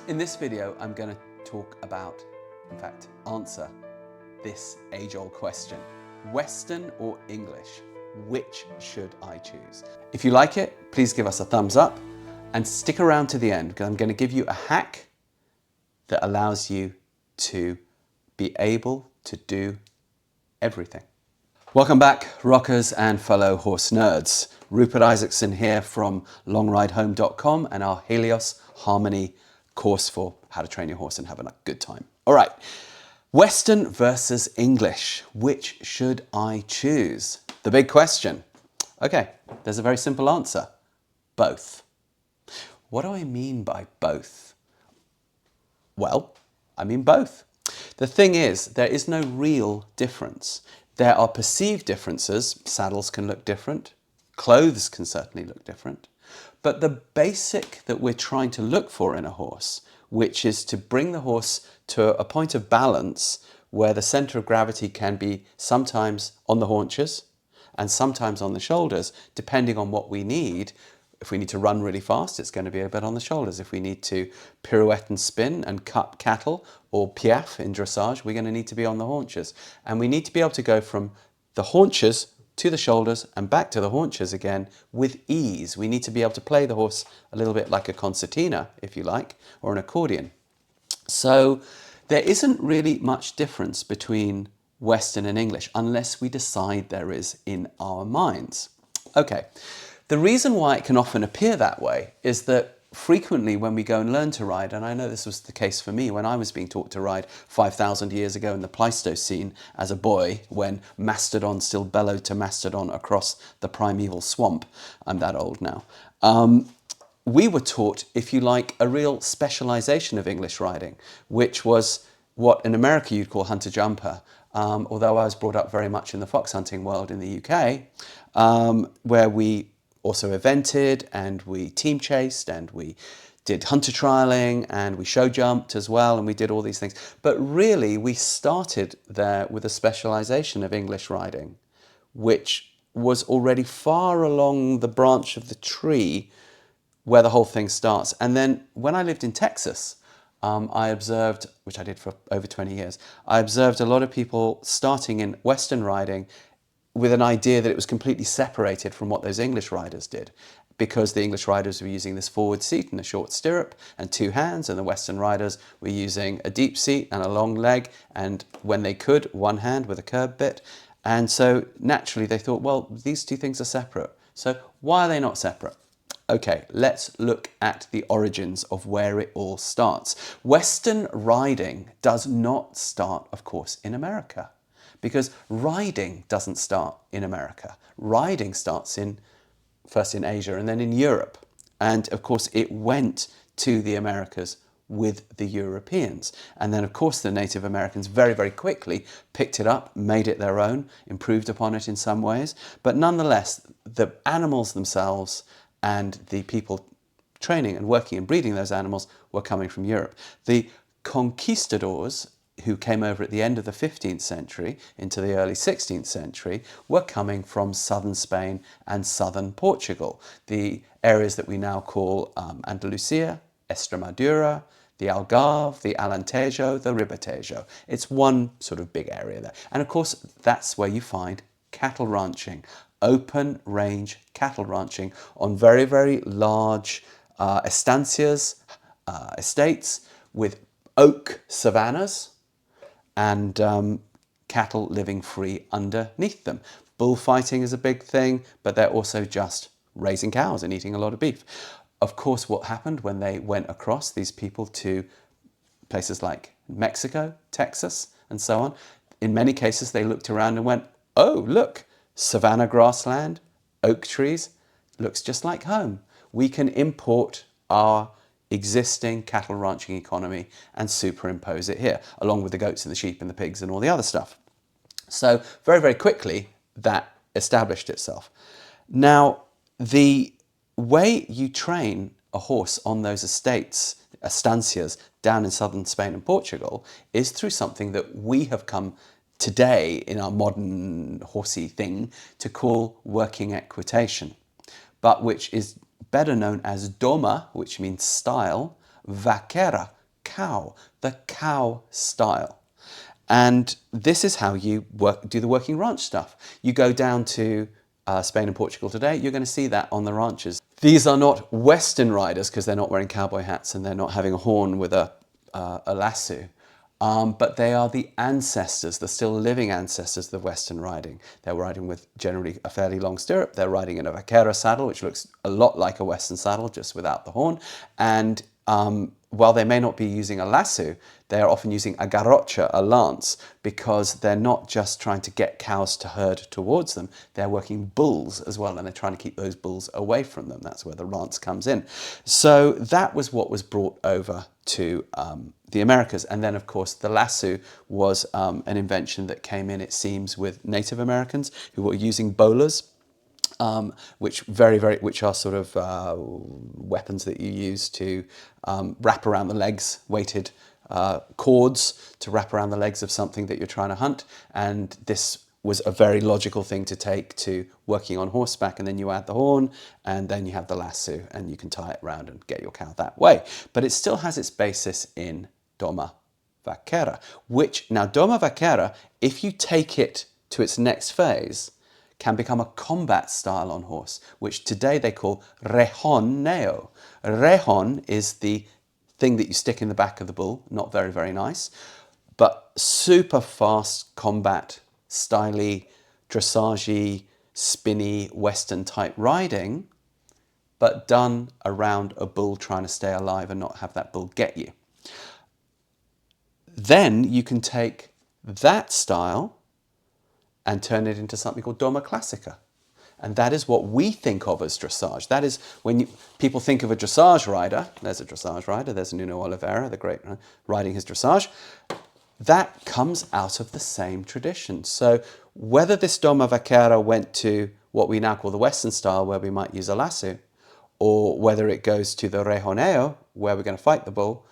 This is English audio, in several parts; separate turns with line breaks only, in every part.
In this video, I'm going to talk about, in fact, answer this age-old question. Western or English? Which should I choose? If you like it, please give us a thumbs up and stick around to the end because I'm going to give you a hack that allows you to be able to do everything. Welcome back, rockers and fellow horse nerds. Rupert Isaacson here from longridehome.com and our Helios Harmony course for how to train your horse and have a good time. All right, Western versus English. Which should I choose? The big question. Okay, there's a very simple answer. Both. What do I mean by both? Well, I mean both. The thing is, there is no real difference. There are perceived differences. Saddles can look different. Clothes can certainly look different. But the basic that we're trying to look for in a horse, which is to bring the horse to a point of balance where the center of gravity can be sometimes on the haunches and sometimes on the shoulders, depending on what we need. If we need to run really fast, it's going to be a bit on the shoulders. If we need to pirouette and spin and cut cattle or piaffe in dressage, we're going to need to be on the haunches. And we need to be able to go from the haunches to the shoulders and back to the haunches again with ease. We need to be able to play the horse a little bit like a concertina, if you like, or an accordion. So there isn't really much difference between Western and English unless we decide there is in our minds. Okay. The reason why it can often appear that way is that frequently when we go and learn to ride, and I know this was the case for me when I was being taught to ride 5,000 years ago in the Pleistocene as a boy, when Mastodon still bellowed to Mastodon across the primeval swamp. I'm that old now. We were taught, if you like, a real specialization of English riding, which was what in America you'd call hunter-jumper, although I was brought up very much in the fox hunting world in the UK, where we also evented and we team chased and we did hunter trialing and we show jumped as well and we did all these things. But really we started there with a specialization of English riding, which was already far along the branch of the tree where the whole thing starts. And then when I lived in Texas, I observed, which I did for over 20 years, I observed a lot of people starting in Western riding with an idea that it was completely separated from what those English riders did, because the English riders were using this forward seat and a short stirrup and two hands, and the Western riders were using a deep seat and a long leg, and when they could, one hand with a curb bit. And so naturally they thought, well, these two things are separate. So why are they not separate? Okay, let's look at the origins of where it all starts. Western riding does not start, of course, in America, because riding doesn't start in America. Riding starts first in Asia and then in Europe. And of course, it went to the Americas with the Europeans. And then, of course, the Native Americans very, very quickly picked it up, made it their own, improved upon it in some ways. But nonetheless, the animals themselves and the people training and working and breeding those animals were coming from Europe. The conquistadors who came over at the end of the 15th century into the early 16th century were coming from southern Spain and southern Portugal, the areas that we now call Andalusia, Extremadura, the Algarve, the Alentejo, the Ribatejo. It's one sort of big area there. And of course, that's where you find cattle ranching, open range cattle ranching on very, very large estancias, estates with oak savannas, and cattle living free underneath them. Bullfighting is a big thing, but they're also just raising cows and eating a lot of beef. Of course, what happened when they went across, these people, to places like Mexico, Texas, and so on, in many cases they looked around and went, oh, look, savanna grassland, oak trees, looks just like home. We can import our existing cattle ranching economy and superimpose it here, along with the goats and the sheep and the pigs and all the other stuff. So very, very quickly that established itself. Now, the way you train a horse on those estates, estancias, down in southern Spain and Portugal, is through something that we have come today in our modern horsey thing to call working equitation, but which is better known as Doma, which means style, vaquera, cow, the cow style. And this is how you do the working ranch stuff. You go down to Spain and Portugal today, you're going to see that on the ranches. These are not Western riders because they're not wearing cowboy hats and they're not having a horn with a lasso. But they are the ancestors, the still living ancestors of Western riding. They're riding with generally a fairly long stirrup. They're riding in a vaquera saddle, which looks a lot like a Western saddle, just without the horn. And while they may not be using a lasso, they are often using a garrocha, a lance, because they're not just trying to get cows to herd towards them. They're working bulls as well, and they're trying to keep those bulls away from them. That's where the lance comes in. So that was what was brought over to the Americas. And then, of course, the lasso was an invention that came in, it seems, with Native Americans who were using bolas, which are sort of weapons that you use to wrap around the legs, weighted cords to wrap around the legs of something that you're trying to hunt. And this was a very logical thing to take to working on horseback, and then you add the horn and then you have the lasso and you can tie it round and get your cow that way. But it still has its basis in Doma Vaquera, which now Doma Vaquera, if you take it to its next phase, can become a combat style on horse, which today they call rejoneo. Rejon is the thing that you stick in the back of the bull, not very, very nice, but super fast combat, styly, dressage-y, spinny, Western type riding, but done around a bull trying to stay alive and not have that bull get you. Then you can take that style and turn it into something called Doma Classica. And that is what we think of as dressage. That is when people think of a dressage rider, there's a dressage rider, there's Nuno Oliveira, the great, riding his dressage. That comes out of the same tradition. So whether this Doma Vaquera went to what we now call the Western style, where we might use a lasso, or whether it goes to the rejoneo, where we're going to fight the bull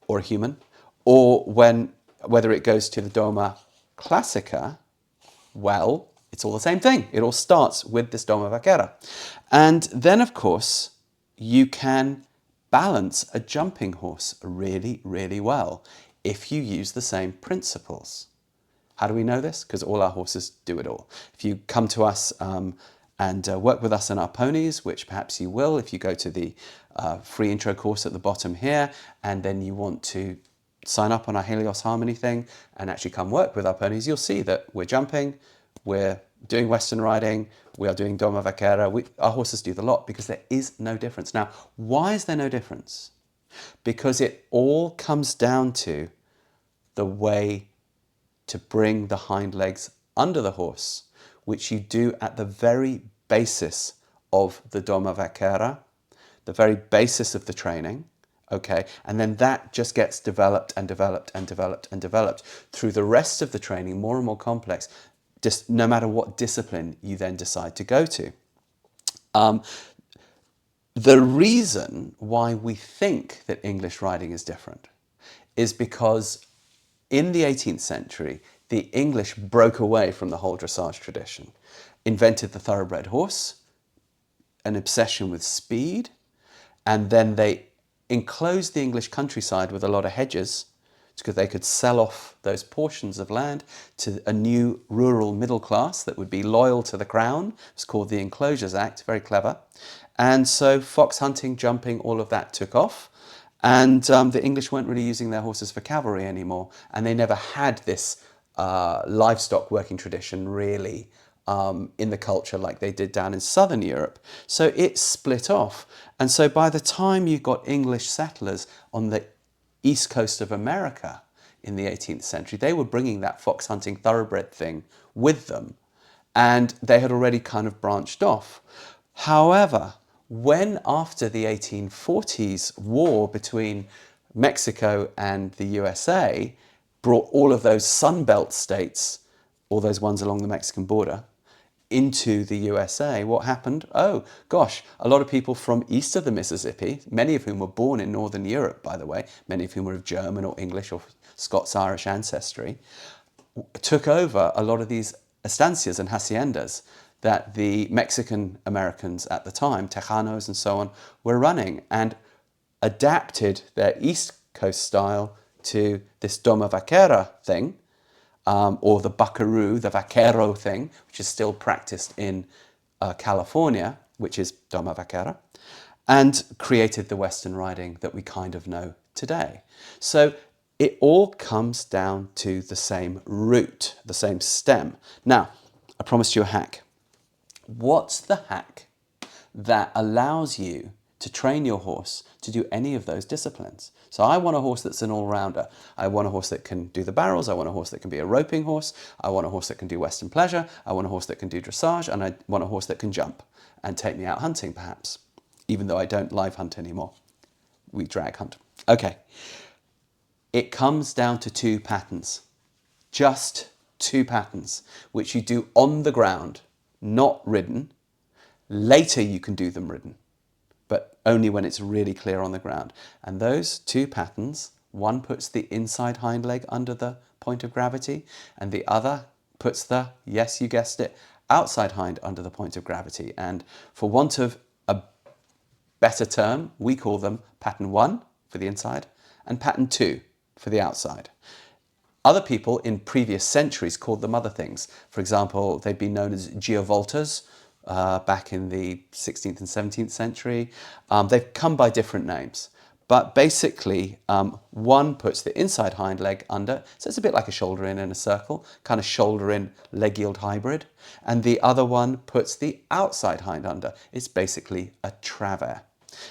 or a human, or whether it goes to the Doma Classica, well, it's all the same thing. It all starts with this Doma Vaquera. And then, of course, you can balance a jumping horse really, really well if you use the same principles. How do we know this? Because all our horses do it all. If you come to us and work with us on our ponies, which perhaps you will if you go to the free intro course at the bottom here, and then you want to sign up on our Helios Harmony thing and actually come work with our ponies, you'll see that we're jumping, we're doing Western riding, we are doing Doma Vaquera. Our horses do the lot because there is no difference. Now, why is there no difference? Because it all comes down to the way to bring the hind legs under the horse, which you do at the very basis of the Doma Vaquera, the very basis of the training. Okay, and then that just gets developed and developed and developed and developed through the rest of the training, more and more complex, just no matter what discipline you then decide to go to. The reason why we think that English riding is different is because in the 18th century, the English broke away from the whole dressage tradition, invented the thoroughbred horse, an obsession with speed, and then they enclosed the English countryside with a lot of hedges because they could sell off those portions of land to a new rural middle class that would be loyal to the crown. It's called the Enclosures Act, very clever. And so fox hunting, jumping, all of that took off. And the English weren't really using their horses for cavalry anymore. And they never had this livestock working tradition really in the culture like they did down in Southern Europe. So it split off. And so by the time you got English settlers on the east coast of America in the 18th century, they were bringing that fox hunting thoroughbred thing with them. And they had already kind of branched off. However, when after the 1840s war between Mexico and the USA brought all of those Sunbelt states, all those ones along the Mexican border, into the USA, what happened? Oh gosh, a lot of people from east of the Mississippi, many of whom were born in Northern Europe, by the way, many of whom were of German or English or Scots-Irish ancestry, took over a lot of these estancias and haciendas that the Mexican Americans at the time, Tejanos and so on, were running. And adapted their East Coast style to this Doma Vaquera thing, or the buckaroo, the vaquero thing, which is still practiced in California, which is Doma Vaquera, and created the Western riding that we kind of know today. So it all comes down to the same root, the same stem. Now, I promised you a hack. What's the hack that allows you to train your horse to do any of those disciplines? So I want a horse that's an all-rounder. I want a horse that can do the barrels. I want a horse that can be a roping horse. I want a horse that can do Western pleasure. I want a horse that can do dressage. And I want a horse that can jump and take me out hunting, perhaps, even though I don't live hunt anymore. We drag hunt. Okay. It comes down to 2 patterns, just 2 patterns, which you do on the ground, not ridden. Later you can do them ridden, but only when it's really clear on the ground. And those 2 patterns, one puts the inside hind leg under the point of gravity, and the other puts the, yes, you guessed it, outside hind under the point of gravity. And for want of a better term, we call them pattern 1 for the inside and pattern 2 for the outside. Other people in previous centuries called them other things. For example, they've been known as geovoltas back in the 16th and 17th century. They've come by different names. But basically, one puts the inside hind leg under, so it's a bit like a shoulder in a circle, kind of shoulder in, leg yield hybrid. And the other one puts the outside hind under. It's basically a travers.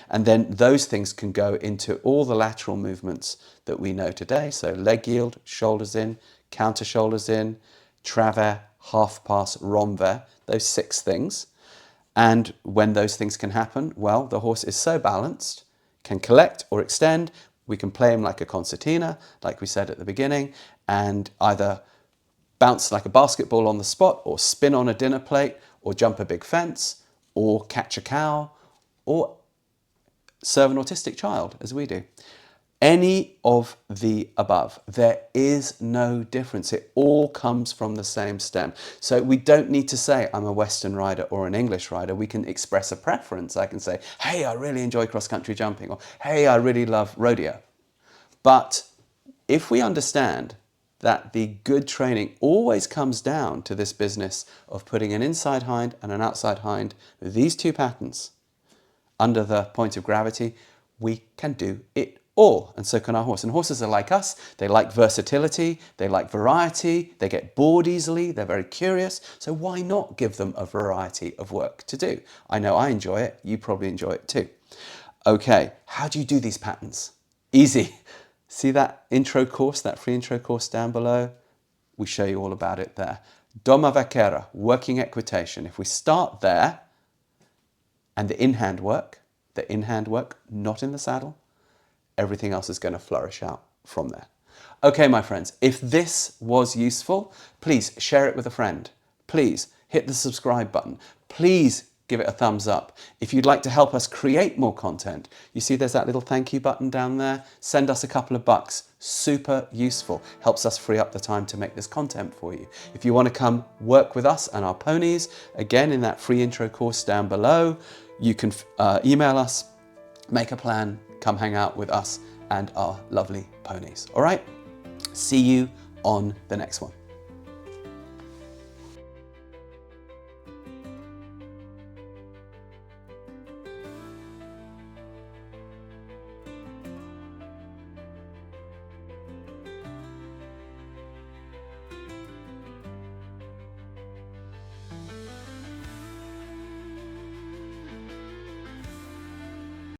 And then those things can go into all the lateral movements that we know today. So leg yield, shoulders in, counter shoulders in, travers, half pass, renvers, those 6 things. And when those things can happen, well, the horse is so balanced, can collect or extend. We can play him like a concertina, like we said at the beginning, and either bounce like a basketball on the spot, or spin on a dinner plate, or jump a big fence, or catch a cow, or serve an autistic child, as we do. Any of the above. There is no difference. It all comes from the same stem. So we don't need to say, I'm a Western rider or an English rider. We can express a preference. I can say, hey, I really enjoy cross-country jumping, or hey, I really love rodeo. But if we understand that the good training always comes down to this business of putting an inside hind and an outside hind, these 2 patterns, under the point of gravity, we can do it all. And so can our horse. And horses are like us. They like versatility. They like variety. They get bored easily. They're very curious. So why not give them a variety of work to do? I know I enjoy it. You probably enjoy it too. Okay, how do you do these patterns? Easy. See that intro course, that free intro course down below? We show you all about it there. Doma Vaquera, working equitation. If we start there, and the in-hand work, not in the saddle, everything else is going to flourish out from there. Okay, my friends, if this was useful, please share it with a friend. Please hit the subscribe button. Please give it a thumbs up. If you'd like to help us create more content, you see there's that little thank you button down there. Send us a couple of bucks. Super useful. Helps us free up the time to make this content for you. If you want to come work with us and our ponies, again, in that free intro course down below, you can email us, make a plan, come hang out with us and our lovely ponies. All right? See you on the next one.